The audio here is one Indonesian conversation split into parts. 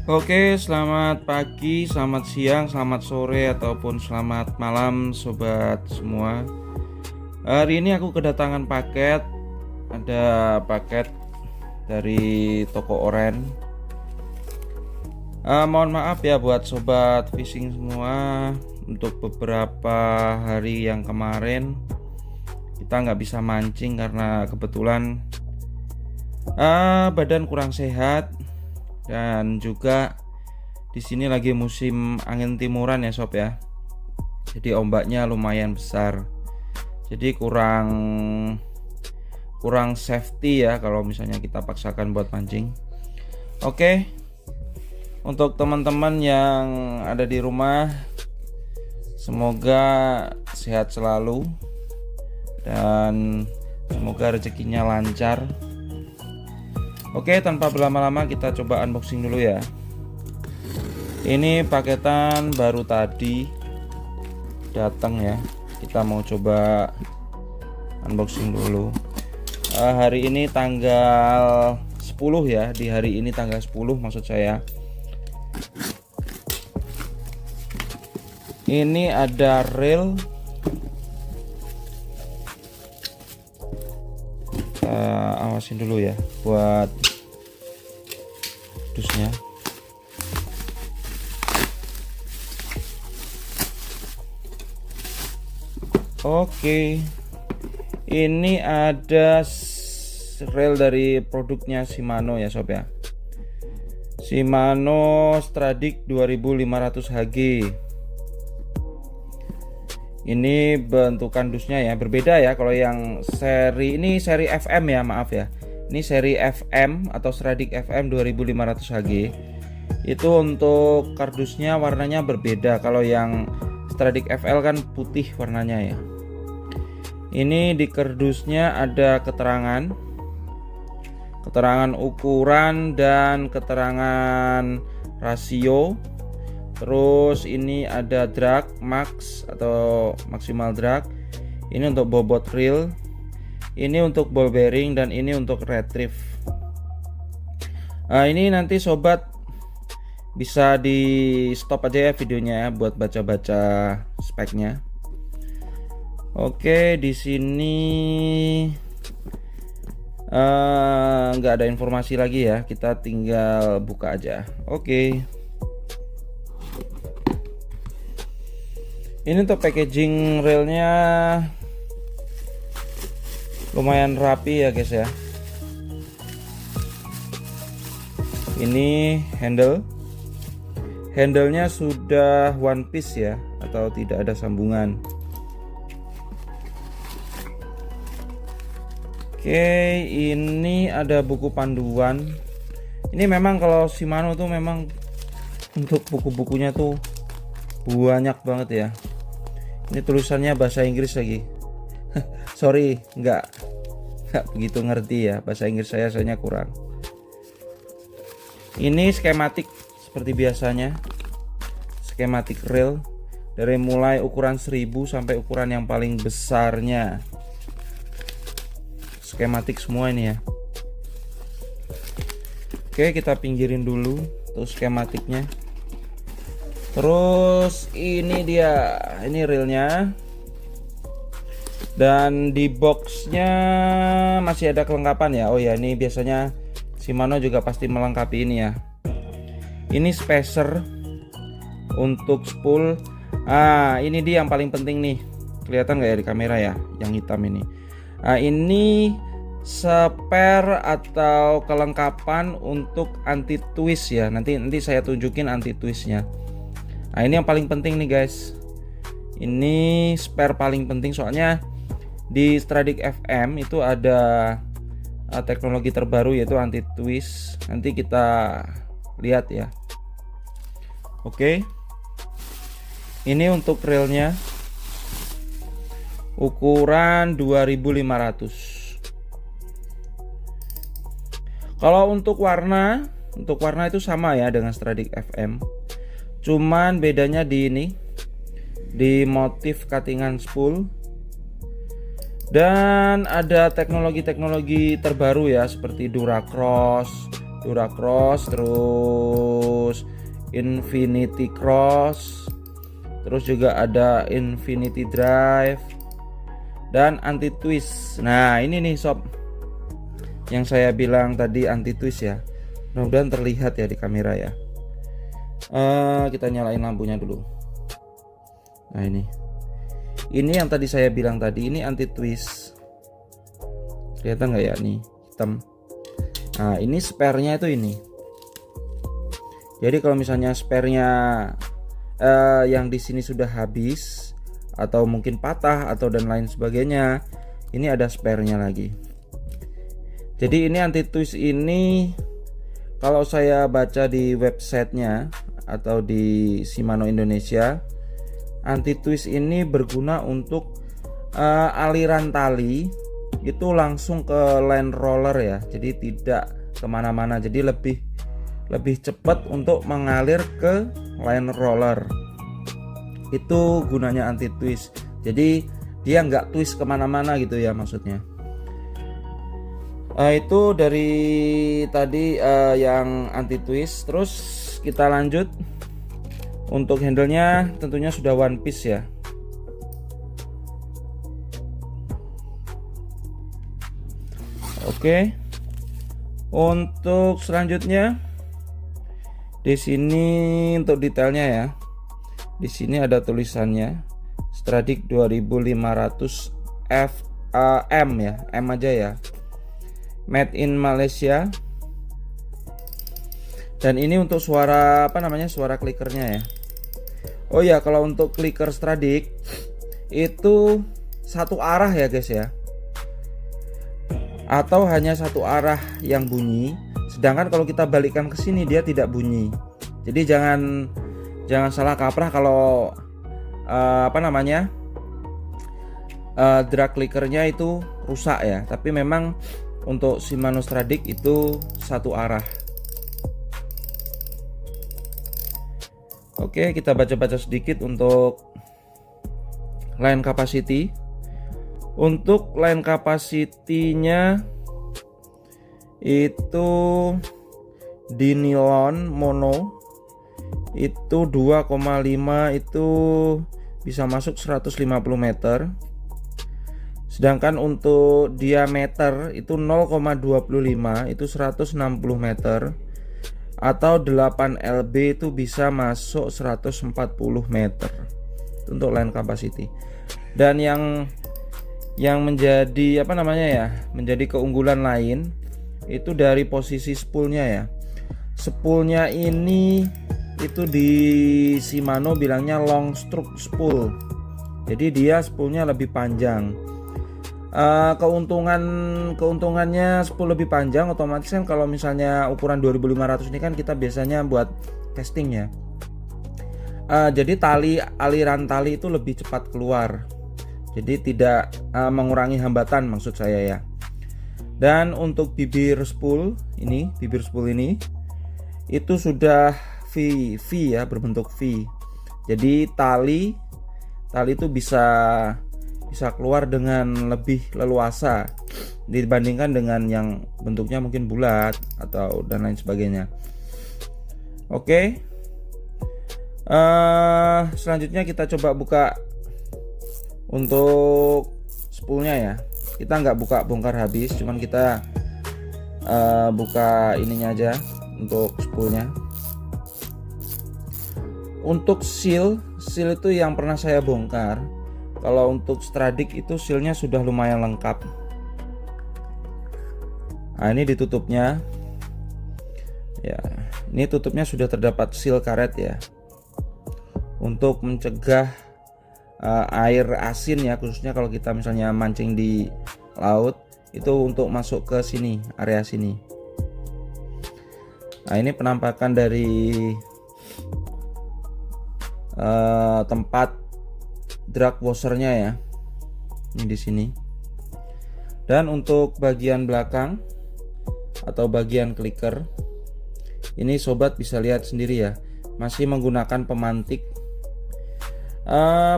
Oke, selamat pagi, selamat siang, selamat sore, ataupun selamat malam sobat semua. Hari ini aku kedatangan paket. Ada paket dari toko Oren. Mohon maaf ya buat sobat fishing semua. Untuk beberapa hari yang kemarin kita nggak bisa mancing karena kebetulan badan kurang sehat. Dan juga di sini lagi musim angin timuran ya sob ya. Jadi ombaknya lumayan besar. Jadi kurang safety ya kalau misalnya kita paksakan buat mancing. Oke. Untuk teman-teman yang ada di rumah, semoga sehat selalu dan semoga rezekinya lancar. Oke, tanpa berlama-lama kita coba unboxing dulu ya. Ini paketan baru tadi datang ya. Kita mau coba unboxing dulu. Hari ini tanggal 10 ya. Di hari ini tanggal 10 maksud saya. Ini ada reel. Awasin dulu ya buat dusnya. Oke, ini ada reel dari produknya Shimano ya sob ya. Shimano Stradic 2500 HG. Ini bentukan dusnya ya berbeda ya. Kalau yang seri ini seri FM ya, maaf ya. Ini seri FM atau Stradic FM 2500 HG. Itu untuk kardusnya warnanya berbeda. Kalau yang Stradic FL kan putih warnanya ya. Ini di kardusnya ada keterangan ukuran dan keterangan rasio. Terus ini ada drag max atau maksimal drag. Ini untuk bobot reel. Ini untuk ball bearing dan ini untuk retrieve. Ini nanti sobat bisa di stop aja ya videonya ya buat baca-baca speknya. Oke, di sini nggak ada informasi lagi ya. Kita tinggal buka aja. Oke. Ini untuk packaging reelnya lumayan rapi ya guys ya. Ini handle-nya sudah one piece ya, atau tidak ada sambungan. Oke, ini ada buku panduan. Ini memang kalau Shimano tuh memang untuk buku-bukunya tuh banyak banget ya. Ini tulisannya bahasa Inggris lagi. Sorry, nggak begitu ngerti ya, bahasa Inggris saya soalnya kurang. Ini skematik seperti biasanya. Skematik reel dari mulai ukuran 1000 sampai ukuran yang paling besarnya. Skematik semua ini ya. Oke, kita pinggirin dulu tuh skematiknya. Terus ini dia, ini reelnya. Dan di boxnya masih ada kelengkapan ya. Oh ya, ini biasanya Shimano juga pasti melengkapi ini ya. Ini spacer untuk spool. Ini dia yang paling penting nih. Kelihatan nggak ya di kamera ya, yang hitam ini. Ini spare atau kelengkapan untuk anti twist ya. Nanti saya tunjukin anti twistnya. Ini yang paling penting nih guys. Ini spare paling penting soalnya di Stradic FM itu ada teknologi terbaru yaitu anti twist. Nanti kita lihat ya. Oke. Ini untuk reelnya ukuran 2500. Kalau untuk warna itu sama ya dengan Stradic FM. Cuman bedanya di ini, di motif cuttingan spool. Dan ada teknologi-teknologi terbaru ya seperti Duracross, Duracross, terus Infinity Cross, terus juga ada Infinity Drive dan anti twist. Nah ini nih sob, yang saya bilang tadi anti twist ya. Mudah-mudahan terlihat ya di kamera ya. Kita nyalain lampunya dulu. Nah ini yang tadi saya bilang tadi, ini anti twist. Kelihatan nggak ya nih hitam. Nah ini sparenya itu ini. Jadi kalau misalnya sparenya yang di sini sudah habis atau mungkin patah atau dan lain sebagainya, ini ada sparenya lagi. Jadi ini anti twist ini kalau saya baca di websitenya atau di Shimano Indonesia, anti twist ini berguna untuk aliran tali itu langsung ke line roller ya, jadi tidak kemana-mana, jadi lebih cepat untuk mengalir ke line roller. Itu gunanya anti twist, jadi dia nggak twist kemana-mana gitu ya maksudnya. Itu dari tadi yang anti twist. Terus kita lanjut untuk handle-nya, tentunya sudah one piece ya. Oke. Untuk selanjutnya di sini untuk detailnya ya. Di sini ada tulisannya Stradic 2500 FAM ya, M aja ya. Made in Malaysia. Dan ini untuk suara suara klikernya ya. Oh ya, kalau untuk kliker Stradic itu satu arah ya guys ya, atau hanya satu arah yang bunyi. Sedangkan kalau kita balikkan ke sini dia tidak bunyi. Jadi jangan salah kaprah kalau drag klikernya itu rusak ya. Tapi memang untuk Shimano Stradic itu satu arah. Oke, kita baca-baca sedikit untuk line capacity. Untuk line capacity-nya itu di nilon mono itu 2,5 itu bisa masuk 150 meter. Sedangkan untuk diameter itu 0,25 itu 160 meter, atau 8 lb itu bisa masuk 140 meter. Itu untuk line capacity. Dan yang menjadi menjadi keunggulan lain itu dari posisi spoolnya ya. Spoolnya ini itu di Shimano bilangnya long stroke spool. Jadi dia spoolnya lebih panjang. Keuntungannya spool lebih panjang, otomatis kan kalau misalnya ukuran 2500 ini kan kita biasanya buat casting ya. Jadi aliran tali itu lebih cepat keluar. Jadi tidak mengurangi hambatan maksud saya ya. Dan untuk bibir spool ini itu sudah V ya, berbentuk V. Jadi tali itu bisa keluar dengan lebih leluasa dibandingkan dengan yang bentuknya mungkin bulat atau dan lain sebagainya. Oke. Selanjutnya kita coba buka untuk spoolnya ya. Kita nggak bongkar habis, cuman kita buka ininya aja untuk spoolnya. Untuk seal itu yang pernah saya bongkar. Kalau untuk Stradic itu sealnya sudah lumayan lengkap. Nah ini ditutupnya ya, ini tutupnya sudah terdapat seal karet ya, untuk mencegah air asin ya, khususnya kalau kita misalnya mancing di laut itu untuk masuk ke sini, area sini. Nah ini penampakan dari tempat drag washernya ya, ini di sini. Dan untuk bagian belakang atau bagian clicker ini sobat bisa lihat sendiri ya, masih menggunakan pemantik.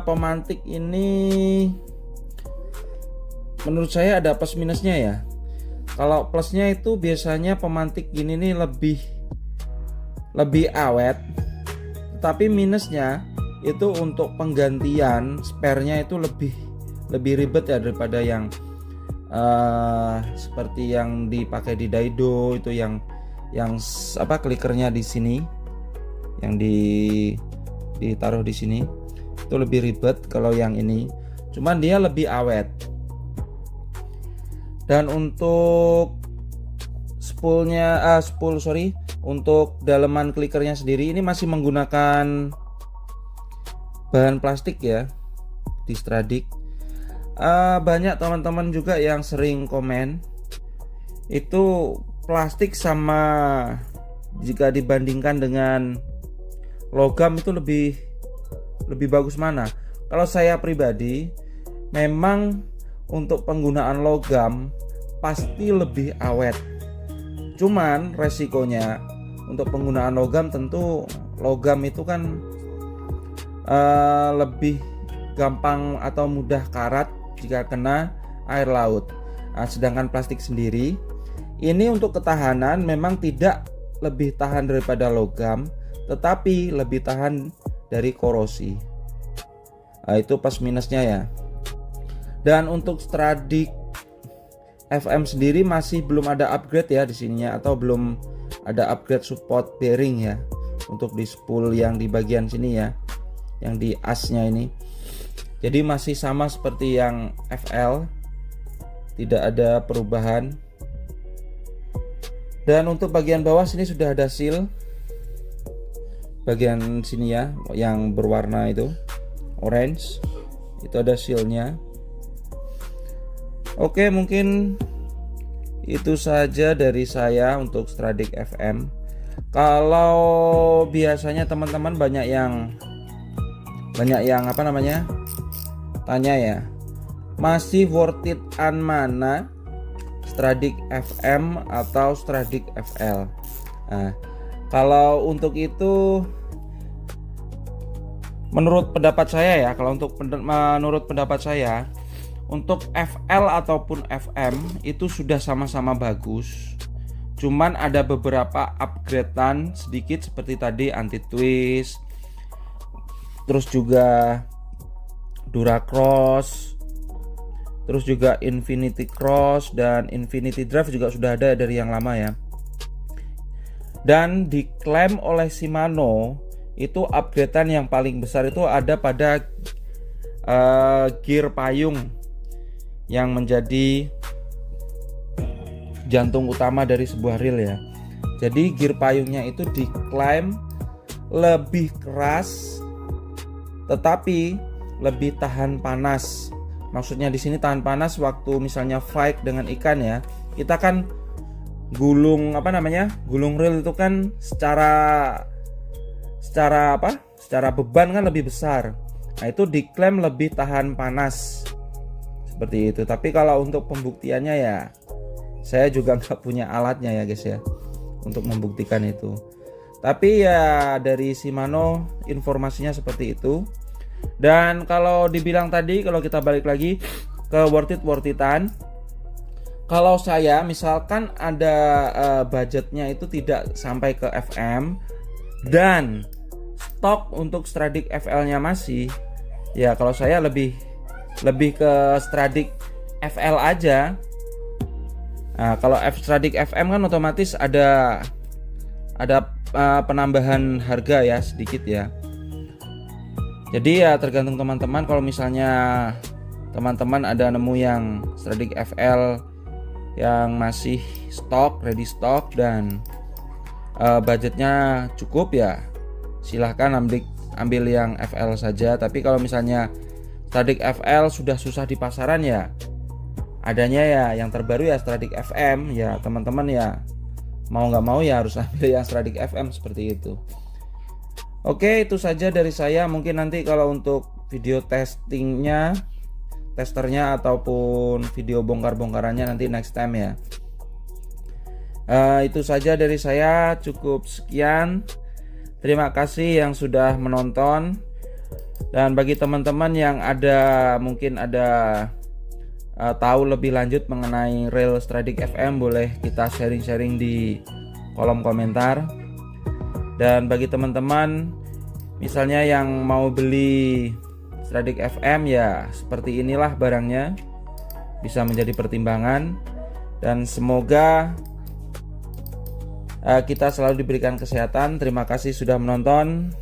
Pemantik ini menurut saya ada plus minusnya ya. Kalau plusnya itu biasanya pemantik gini nih lebih awet. Tapi minusnya itu untuk penggantian sparenya itu lebih ribet ya daripada yang seperti yang dipakai di Daido itu yang klikernya di sini, yang ditaruh di sini itu lebih ribet. Kalau yang ini cuman dia lebih awet. Dan untuk untuk daleman klikernya sendiri ini masih menggunakan bahan plastik ya di Stradic. Banyak teman-teman juga yang sering komen itu plastik sama jika dibandingkan dengan logam itu lebih bagus mana. Kalau saya pribadi memang untuk penggunaan logam pasti lebih awet. Cuman resikonya untuk penggunaan logam, tentu logam itu kan lebih gampang atau mudah karat jika kena air laut. Sedangkan plastik sendiri ini untuk ketahanan memang tidak lebih tahan daripada logam, tetapi lebih tahan dari korosi. Itu plus minusnya ya. Dan untuk Stradic FM sendiri masih belum ada upgrade ya di sininya, atau belum ada upgrade support bearing ya untuk di spool yang di bagian sini ya, yang di asnya ini. Jadi masih sama seperti yang FL, tidak ada perubahan. Dan untuk bagian bawah sini sudah ada seal, bagian sini ya yang berwarna itu orange, itu ada sealnya. Oke, mungkin itu saja dari saya untuk Stradic FM. Kalau biasanya teman-teman banyak yang tanya ya, masih worth it mana Stradic FM atau Stradic FL? Kalau untuk itu menurut pendapat saya ya, menurut pendapat saya, untuk FL ataupun FM itu sudah sama-sama bagus. Cuman ada beberapa upgradean sedikit seperti tadi anti twist, terus juga Duracross, terus juga Infinity Cross dan Infinity Drive juga sudah ada dari yang lama ya. Dan diklaim oleh Shimano itu upgradean yang paling besar itu ada pada gear payung yang menjadi jantung utama dari sebuah reel ya. Jadi gear payungnya itu diklaim lebih keras tetapi lebih tahan panas. Maksudnya di sini tahan panas waktu misalnya fight dengan ikan ya. Kita kan gulung gulung reel itu kan secara beban kan lebih besar. Nah, itu diklaim lebih tahan panas. Seperti itu. Tapi kalau untuk pembuktiannya ya saya juga nggak punya alatnya ya guys ya untuk membuktikan itu. Tapi ya dari Shimano informasinya seperti itu. Dan kalau dibilang tadi, kalau kita balik lagi ke worth it-an, kalau saya misalkan ada budgetnya itu tidak sampai ke FM dan stok untuk Stradic FL-nya masih, ya kalau saya lebih ke Stradic FL aja. Nah, kalau Stradic FM kan otomatis ada penambahan harga ya sedikit ya. Jadi ya tergantung teman-teman. Kalau misalnya teman-teman ada nemu yang Stradic FL yang masih ready stock dan budgetnya cukup ya silahkan ambil yang FL saja. Tapi kalau misalnya Stradic FL sudah susah di pasaran ya adanya ya yang terbaru ya Stradic FM ya, teman-teman ya mau nggak mau ya harus ambil yang Stradic FM seperti itu. Oke, itu saja dari saya. Mungkin nanti kalau untuk video testernya ataupun video bongkar-bongkarannya nanti next time ya. Itu saja dari saya, cukup sekian. Terima kasih yang sudah menonton. Dan bagi teman-teman yang mungkin ada tahu lebih lanjut mengenai reel Stradic FM, boleh kita sharing-sharing di kolom komentar. Dan bagi teman-teman misalnya yang mau beli Stradic FM, ya seperti inilah barangnya, bisa menjadi pertimbangan. Dan semoga kita selalu diberikan kesehatan. Terima kasih sudah menonton.